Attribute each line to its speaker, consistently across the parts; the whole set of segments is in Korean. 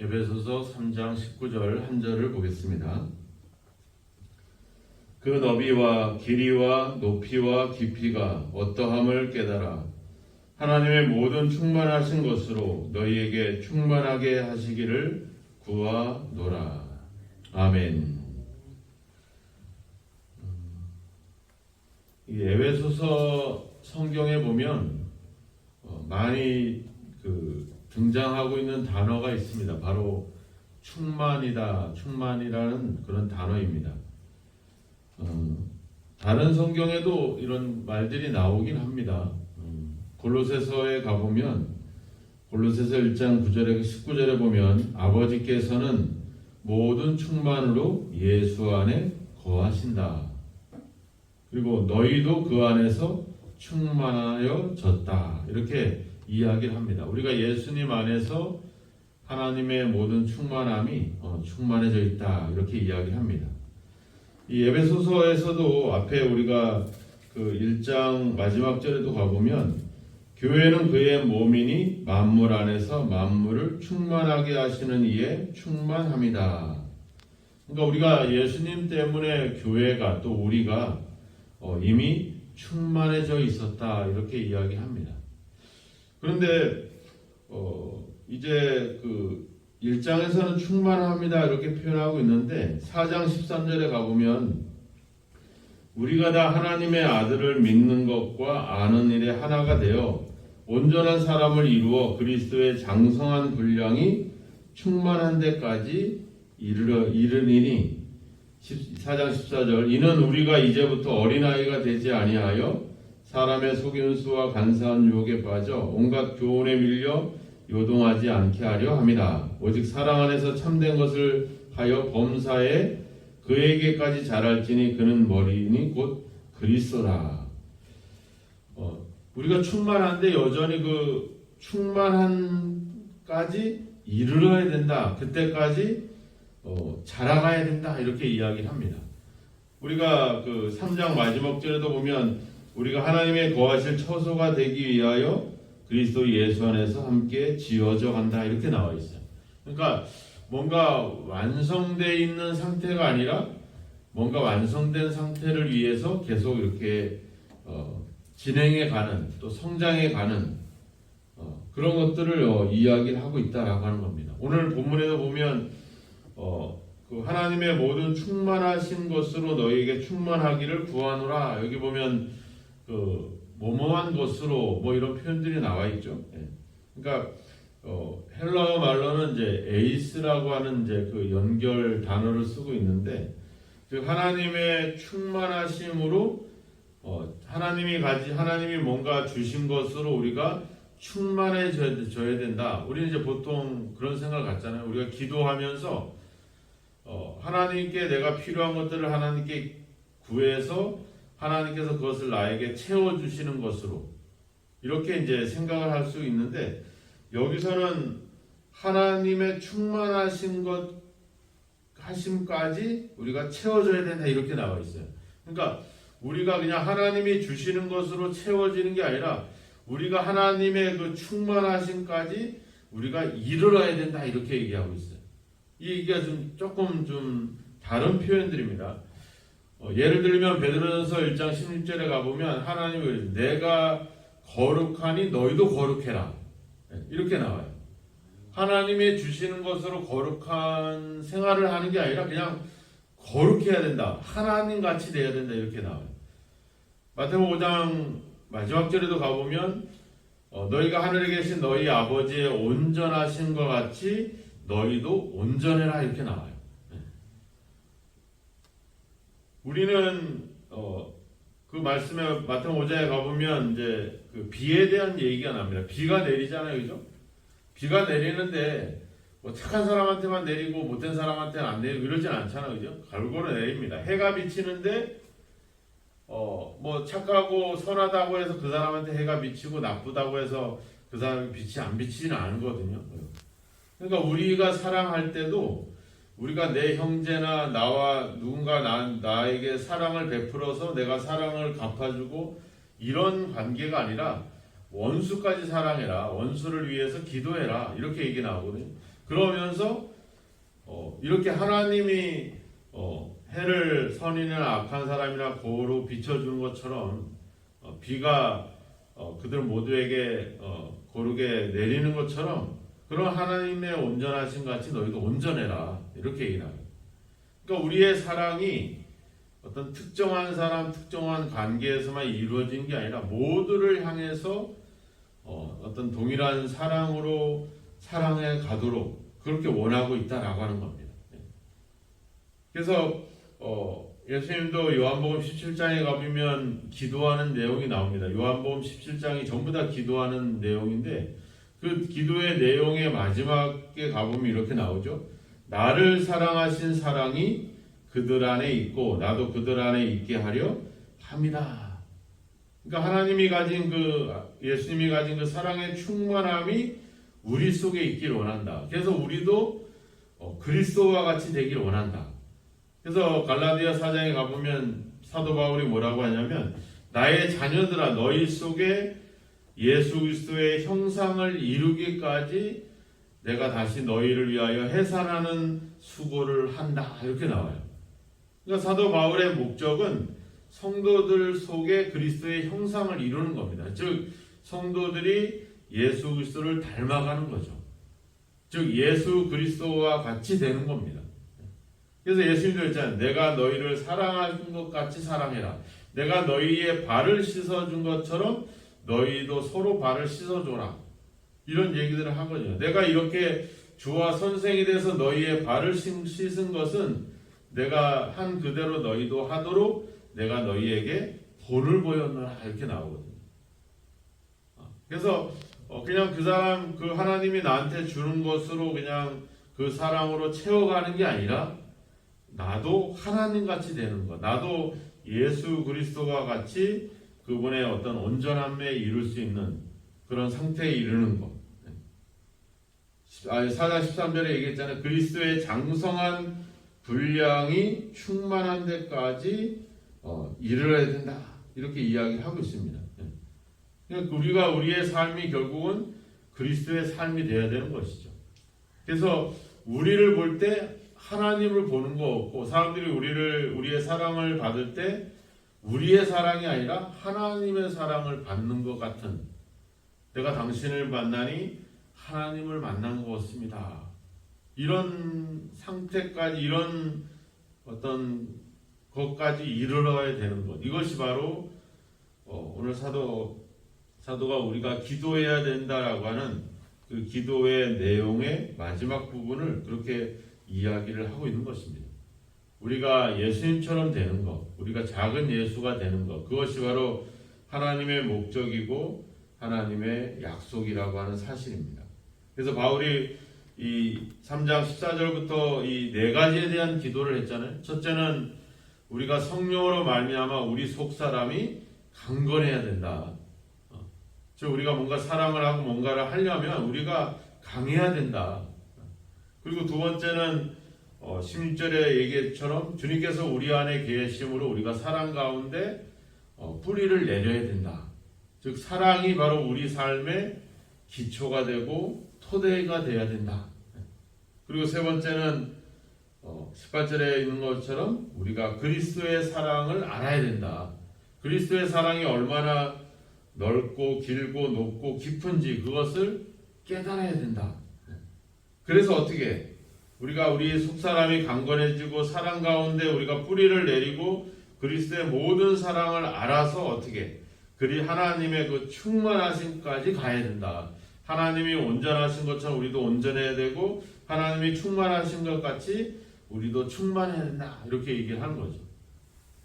Speaker 1: 에베소서 3장 19절 한 절을 보겠습니다. 그 너비와 길이와 높이와 깊이가 어떠함을 깨달아 하나님의 모든 충만하신 것으로 너희에게 충만하게 하시기를 구하노라. 아멘. 이 에베소서 성경에 보면 많이 등장하고 있는 단어가 있습니다. 바로 충만이라는 그런 단어입니다. 다른 성경에도 이런 말들이 나오긴 합니다. 골로새서에 가보면 골로새서 1장 9절에 19절에 보면 아버지께서는 모든 충만으로 예수 안에 거하신다. 그리고 너희도 그 안에서 충만하여졌다. 이렇게 이야기를 합니다. 우리가 예수님 안에서 하나님의 모든 충만함이 충만해져 있다. 이렇게 이야기합니다. 이 에베소서에서도 앞에 우리가 그 1장 마지막 절에도 가보면 교회는 그의 몸이니 만물 안에서 만물을 충만하게 하시는 이에 충만합니다. 그러니까 우리가 예수님 때문에 교회가 또 우리가 이미 충만해져 있었다. 이렇게 이야기합니다. 그런데 이제 그 1장에서는 충만합니다 이렇게 표현하고 있는데 4장 13절에 가보면 우리가 다 하나님의 아들을 믿는 것과 아는 일에 하나가 되어 온전한 사람을 이루어 그리스도의 장성한 분량이 충만한 데까지 이르니니 4장 14절 이는 우리가 이제부터 어린아이가 되지 아니하여 사람의 속임수와 간사한 유혹에 빠져 온갖 교훈에 밀려 요동하지 않게 하려 합니다. 오직 사랑 안에서 참된 것을 하여 범사에 그에게까지 자랄지니 그는 머리니 곧 그리스도라. 우리가 충만한데 여전히 그 충만한까지 이르러야 된다. 그때까지 자라가야 된다. 이렇게 이야기를 합니다. 우리가 그 3장 마지막 절에도 보면 우리가 하나님의 거하실 처소가 되기 위하여 그리스도 예수 안에서 함께 지어져 간다 이렇게 나와 있어요. 그러니까 뭔가 완성되어 있는 상태가 아니라 뭔가 완성된 상태를 위해서 계속 이렇게 진행해 가는 또 성장해 가는 그런 것들을 이야기를 하고 있다라고 하는 겁니다. 오늘 본문에도 보면 그 하나님의 모든 충만하신 것으로 너희에게 충만하기를 구하노라. 여기 보면 뭐뭐한 것으로 뭐 이런 표현들이 나와 있죠. 그러니까 헬라어 말로는 이제 에이스라고 하는 이제 그 연결 단어를 쓰고 있는데 즉 하나님의 충만하심으로 하나님이 뭔가 주신 것으로 우리가 충만해져야 된다. 우리는 이제 보통 그런 생각을 갖잖아요. 우리가 기도하면서 하나님께 내가 필요한 것들을 하나님께 구해서 하나님께서 그것을 나에게 채워주시는 것으로 이렇게 이제 생각을 할 수 있는데 여기서는 하나님의 충만하신 것 하심까지 우리가 채워줘야 된다 이렇게 나와 있어요. 그러니까 우리가 그냥 하나님이 주시는 것으로 채워지는 게 아니라 우리가 하나님의 그 충만하심까지 우리가 이르러야 된다 이렇게 얘기하고 있어요. 이 얘기가 조금 다른 표현들입니다. 예를 들면 베드로전서 1장 16절에 가보면 하나님을 내가 거룩하니 너희도 거룩해라 이렇게 나와요. 하나님이 주시는 것으로 거룩한 생활을 하는 게 아니라 그냥 거룩해야 된다. 하나님 같이 돼야 된다 이렇게 나와요. 마태복음 5장 마지막 절에도 가보면 너희가 하늘에 계신 너희 아버지의 온전하신 것 같이 너희도 온전해라 이렇게 나와요. 우리는 그 말씀에 마태복음 5장에 가보면 이제 그 비에 대한 얘기가 납니다. 비가 내리잖아요, 그죠? 비가 내리는데 뭐 착한 사람한테만 내리고 못된 사람한테는 안 내리고 이러진 않잖아요, 그죠? 골고루 내립니다. 해가 비치는데 뭐 착하고 선하다고 해서 그 사람한테 해가 비치고 나쁘다고 해서 그 사람이 빛이 안 비치지는 않거든요. 그러니까 우리가 사랑할 때도 우리가 내 형제나 나와 누군가 나에게 사랑을 베풀어서 내가 사랑을 갚아주고 이런 관계가 아니라 원수까지 사랑해라. 원수를 위해서 기도해라. 이렇게 얘기 나오거든요. 그러면서 이렇게 하나님이 해를 선인이나 악한 사람이나 고로 비춰주는 것처럼 비가 그들 모두에게 고르게 내리는 것처럼 그런 하나님의 온전하신 같이 너희도 온전해라 이렇게 얘기를 합니다. 그러니까 우리의 사랑이 어떤 특정한 사람, 특정한 관계에서만 이루어진 게 아니라 모두를 향해서 어떤 동일한 사랑으로 사랑해 가도록 그렇게 원하고 있다라고 하는 겁니다. 그래서 예수님도 요한복음 17장에 가보면 기도하는 내용이 나옵니다. 요한복음 17장이 전부 다 기도하는 내용인데 그 기도의 내용의 마지막에 가보면 이렇게 나오죠. 나를 사랑하신 사랑이 그들 안에 있고 나도 그들 안에 있게 하려 함이다. 그러니까 하나님이 가진 예수님이 가진 그 사랑의 충만함이 우리 속에 있기를 원한다. 그래서 우리도 그리스도와 같이 되기를 원한다. 그래서 갈라디아 4장에 가보면 사도 바울이 뭐라고 하냐면 나의 자녀들아 너희 속에 예수 그리스도의 형상을 이루기까지 내가 다시 너희를 위하여 해산하는 수고를 한다 이렇게 나와요. 그러니까 사도 바울의 목적은 성도들 속에 그리스도의 형상을 이루는 겁니다. 즉 성도들이 예수 그리스도를 닮아가는 거죠. 즉 예수 그리스도와 같이 되는 겁니다. 그래서 예수님도 했잖아요. 내가 너희를 사랑한 것 같이 사랑해라. 내가 너희의 발을 씻어준 것처럼 너희도 서로 발을 씻어줘라. 이런 얘기들을 하거든요. 내가 이렇게 주와 선생이 돼서 너희의 발을 씻은 것은 내가 한 그대로 너희도 하도록 내가 너희에게 본을 보였노라 이렇게 나오거든요. 그래서 그냥 그 사람 그 하나님이 나한테 주는 것으로 그냥 그 사랑으로 채워가는 게 아니라 나도 하나님 같이 되는 것, 나도 예수 그리스도와 같이 그분의 어떤 온전함에 이룰 수 있는 그런 상태에 이르는 것. 4장 13절에 얘기했잖아요. 그리스도의 장성한 분량이 충만한 데까지 이르러야 된다. 이렇게 이야기하고 있습니다. 그러니까 우리가 우리의 삶이 결국은 그리스도의 삶이 되어야 되는 것이죠. 그래서 우리를 볼 때 하나님을 보는 거 없고 사람들이 우리의 사랑을 받을 때 우리의 사랑이 아니라 하나님의 사랑을 받는 것 같은 내가 당신을 만나니 하나님을 만난 것 같습니다. 이런 상태까지 이런 어떤 것까지 이르러야 되는 것 이것이 바로 오늘 사도가 우리가 기도해야 된다라고 하는 그 기도의 내용의 마지막 부분을 그렇게 이야기를 하고 있는 것입니다. 우리가 예수님처럼 되는 것, 우리가 작은 예수가 되는 것, 그것이 바로 하나님의 목적이고 하나님의 약속이라고 하는 사실입니다. 그래서 바울이 이 3장 14절부터 이 네 가지에 대한 기도를 했잖아요. 첫째는 우리가 성령으로 말미암아 우리 속 사람이 강건해야 된다. 즉 우리가 뭔가 사랑을 하고 뭔가를 하려면 우리가 강해야 된다. 그리고 두 번째는 16절의 얘기처럼 주님께서 우리 안에 계심으로 우리가 사랑 가운데 뿌리를 내려야 된다. 즉 사랑이 바로 우리 삶의 기초가 되고 토대가 되어야 된다. 그리고 세 번째는 18절에 있는 것처럼 우리가 그리스도의 사랑을 알아야 된다. 그리스도의 사랑이 얼마나 넓고 길고 높고 깊은지 그것을 깨달아야 된다. 그래서 어떻게 우리가 우리 속사람이 강건해지고 사랑 가운데 우리가 뿌리를 내리고 그리스도의 모든 사랑을 알아서 어떻게 하나님의 그 충만하심까지 가야 된다. 하나님이 온전하신 것처럼 우리도 온전해야 되고 하나님이 충만하신 것 같이 우리도 충만해야 된다. 이렇게 얘기를 하는 거죠.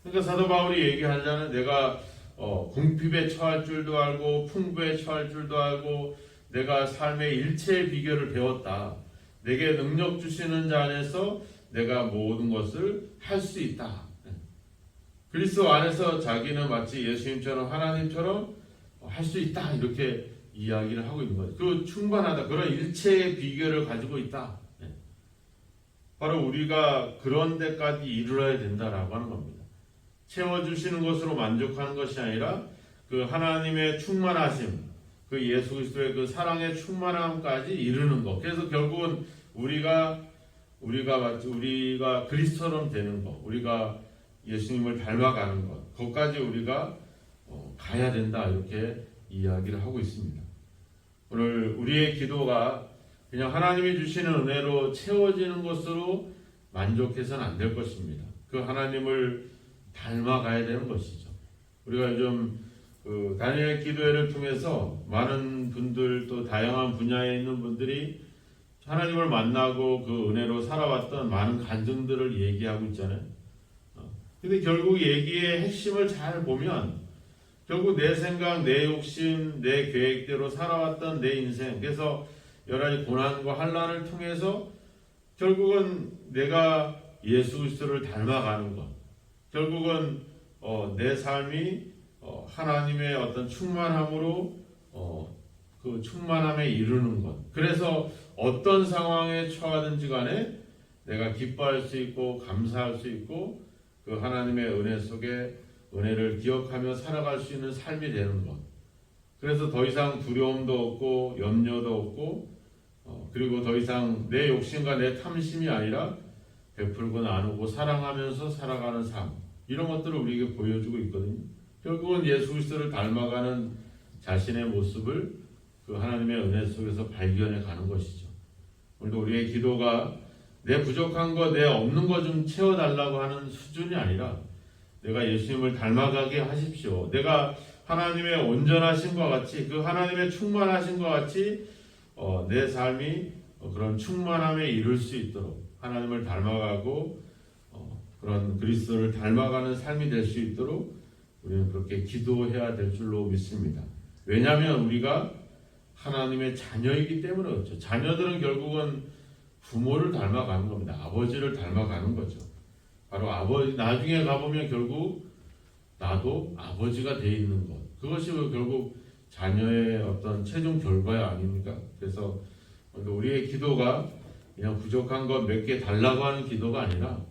Speaker 1: 그러니까 사도 바울이 얘기하자면 내가 궁핍에 처할 줄도 알고 풍부에 처할 줄도 알고 내가 삶의 일체의 비결을 배웠다. 내게 능력 주시는 자 안에서 내가 모든 것을 할 수 있다. 그리스도 안에서 자기는 마치 예수님처럼 하나님처럼 할 수 있다. 이렇게 이야기를 하고 있는 거죠. 그 충만하다. 그런 일체의 비결을 가지고 있다. 바로 우리가 그런 데까지 이르러야 된다라고 하는 겁니다. 채워주시는 것으로 만족하는 것이 아니라 그 하나님의 충만하심, 그 예수 그리스도의 그 사랑의 충만함까지 이르는 것. 그래서 결국은 우리가 그리스도처럼 되는 것, 우리가 예수님을 닮아가는 것, 거기까지 우리가 가야 된다 이렇게 이야기를 하고 있습니다. 오늘 우리의 기도가 그냥 하나님이 주시는 은혜로 채워지는 것으로 만족해서는 안 될 것입니다. 그 하나님을 닮아가야 되는 것이죠. 우리가 요즘 다니엘 기도회를 통해서 많은 분들 또 다양한 분야에 있는 분들이 하나님을 만나고 그 은혜로 살아왔던 많은 간증들을 얘기하고 있잖아요. 근데 결국 얘기의 핵심을 잘 보면 결국 내 생각, 내 욕심, 내 계획대로 살아왔던 내 인생, 그래서 여러 가지 고난과 환난을 통해서 결국은 내가 예수 그리스도를 닮아가는 것, 결국은 내 삶이 하나님의 어떤 충만함으로 그 충만함에 이르는 것. 그래서 어떤 상황에 처하든지 간에 내가 기뻐할 수 있고 감사할 수 있고 그 하나님의 은혜 속에 은혜를 기억하며 살아갈 수 있는 삶이 되는 것. 그래서 더 이상 두려움도 없고 염려도 없고 그리고 더 이상 내 욕심과 내 탐심이 아니라 베풀고 나누고 사랑하면서 살아가는 삶, 이런 것들을 우리에게 보여주고 있거든요. 결국은 예수 그리스도를 닮아가는 자신의 모습을 그 하나님의 은혜 속에서 발견해 가는 것이죠. 오늘도 우리의 기도가 내 부족한 거, 내 없는 거 좀 채워달라고 하는 수준이 아니라 내가 예수님을 닮아가게 하십시오. 내가 하나님의 온전하신과 같이 그 하나님의 충만하신과 같이 내 삶이 그런 충만함에 이룰 수 있도록 하나님을 닮아가고 그런 그리스도를 닮아가는 삶이 될 수 있도록 우리는 그렇게 기도해야 될 줄로 믿습니다. 왜냐하면 우리가 하나님의 자녀이기 때문에 그렇죠. 자녀들은 결국은 부모를 닮아가는 겁니다. 아버지를 닮아가는 거죠. 바로 아버지, 나중에 가보면 결국 나도 아버지가 돼 있는 것. 그것이 결국 자녀의 어떤 최종 결과야 아닙니까? 그래서 우리의 기도가 그냥 부족한 것 몇 개 달라고 하는 기도가 아니라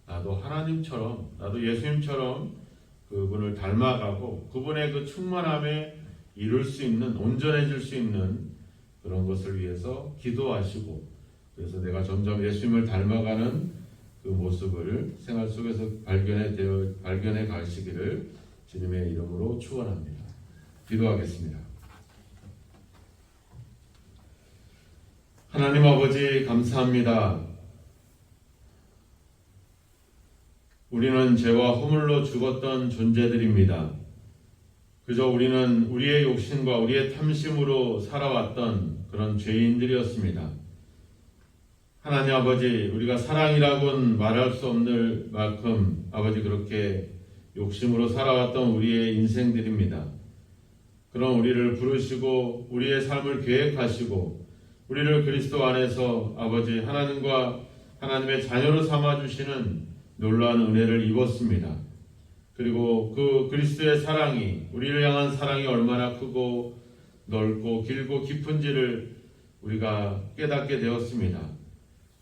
Speaker 1: 나도 하나님처럼, 나도 예수님처럼 그분을 닮아가고 그분의 그 충만함에 이룰 수 있는, 온전해질 수 있는 그런 것을 위해서 기도하시고, 그래서 내가 점점 예수님을 닮아가는 그 모습을 생활 속에서 발견해 가시기를 주님의 이름으로 축원합니다. 기도하겠습니다. 하나님 아버지 감사합니다. 우리는 죄와 허물로 죽었던 존재들입니다. 그저 우리는 우리의 욕심과 우리의 탐심으로 살아왔던 그런 죄인들이었습니다. 하나님 아버지, 우리가 사랑이라고는 말할 수 없는 만큼 아버지 그렇게 욕심으로 살아왔던 우리의 인생들입니다. 그런 우리를 부르시고 우리의 삶을 계획하시고 우리를 그리스도 안에서 아버지 하나님과 하나님의 자녀로 삼아주시는 놀라운 은혜를 입었습니다. 그리고 그 그리스도의 사랑이, 우리를 향한 사랑이 얼마나 크고 넓고 길고 깊은지를 우리가 깨닫게 되었습니다.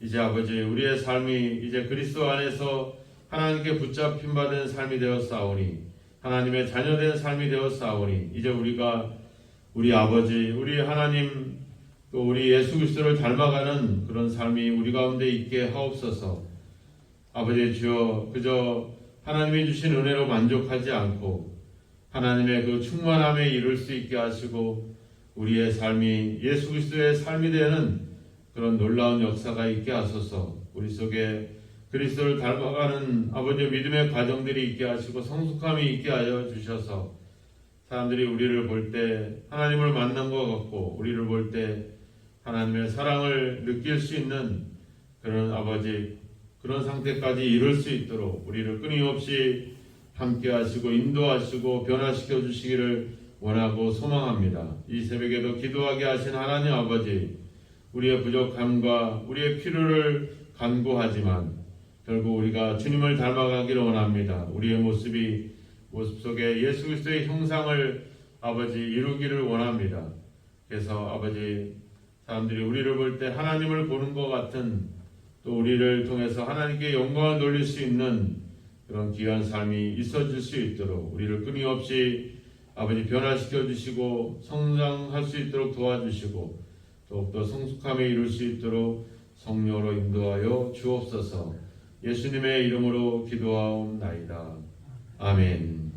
Speaker 1: 이제 아버지 우리의 삶이 이제 그리스도 안에서 하나님께 붙잡힌 바 된 삶이 되었사오니, 하나님의 자녀된 삶이 되었사오니, 이제 우리가 우리 아버지, 우리 하나님, 또 우리 예수 그리스도를 닮아가는 그런 삶이 우리 가운데 있게 하옵소서. 아버지 주여, 그저 하나님이 주신 은혜로 만족하지 않고 하나님의 그 충만함에 이룰 수 있게 하시고 우리의 삶이 예수 그리스도의 삶이 되는 그런 놀라운 역사가 있게 하소서. 우리 속에 그리스도를 닮아가는 아버지의 믿음의 과정들이 있게 하시고 성숙함이 있게 하여 주셔서 사람들이 우리를 볼 때 하나님을 만난 것 같고 우리를 볼 때 하나님의 사랑을 느낄 수 있는 그런 아버지, 그런 상태까지 이룰 수 있도록 우리를 끊임없이 함께 하시고 인도하시고 변화시켜 주시기를 원하고 소망합니다. 이 새벽에도 기도하게 하신 하나님 아버지, 우리의 부족함과 우리의 필요를 간구하지만 결국 우리가 주님을 닮아가기를 원합니다. 우리의 모습 속에 예수 그리스도의 형상을 아버지 이루기를 원합니다. 그래서 아버지, 사람들이 우리를 볼 때 하나님을 보는 것 같은, 또 우리를 통해서 하나님께 영광을 돌릴 수 있는 그런 귀한 삶이 있어질 수 있도록 우리를 끊임없이 아버지 변화시켜 주시고 성장할 수 있도록 도와주시고 더욱더 성숙함에 이룰 수 있도록 성령으로 인도하여 주옵소서. 예수님의 이름으로 기도하옵나이다. 아멘.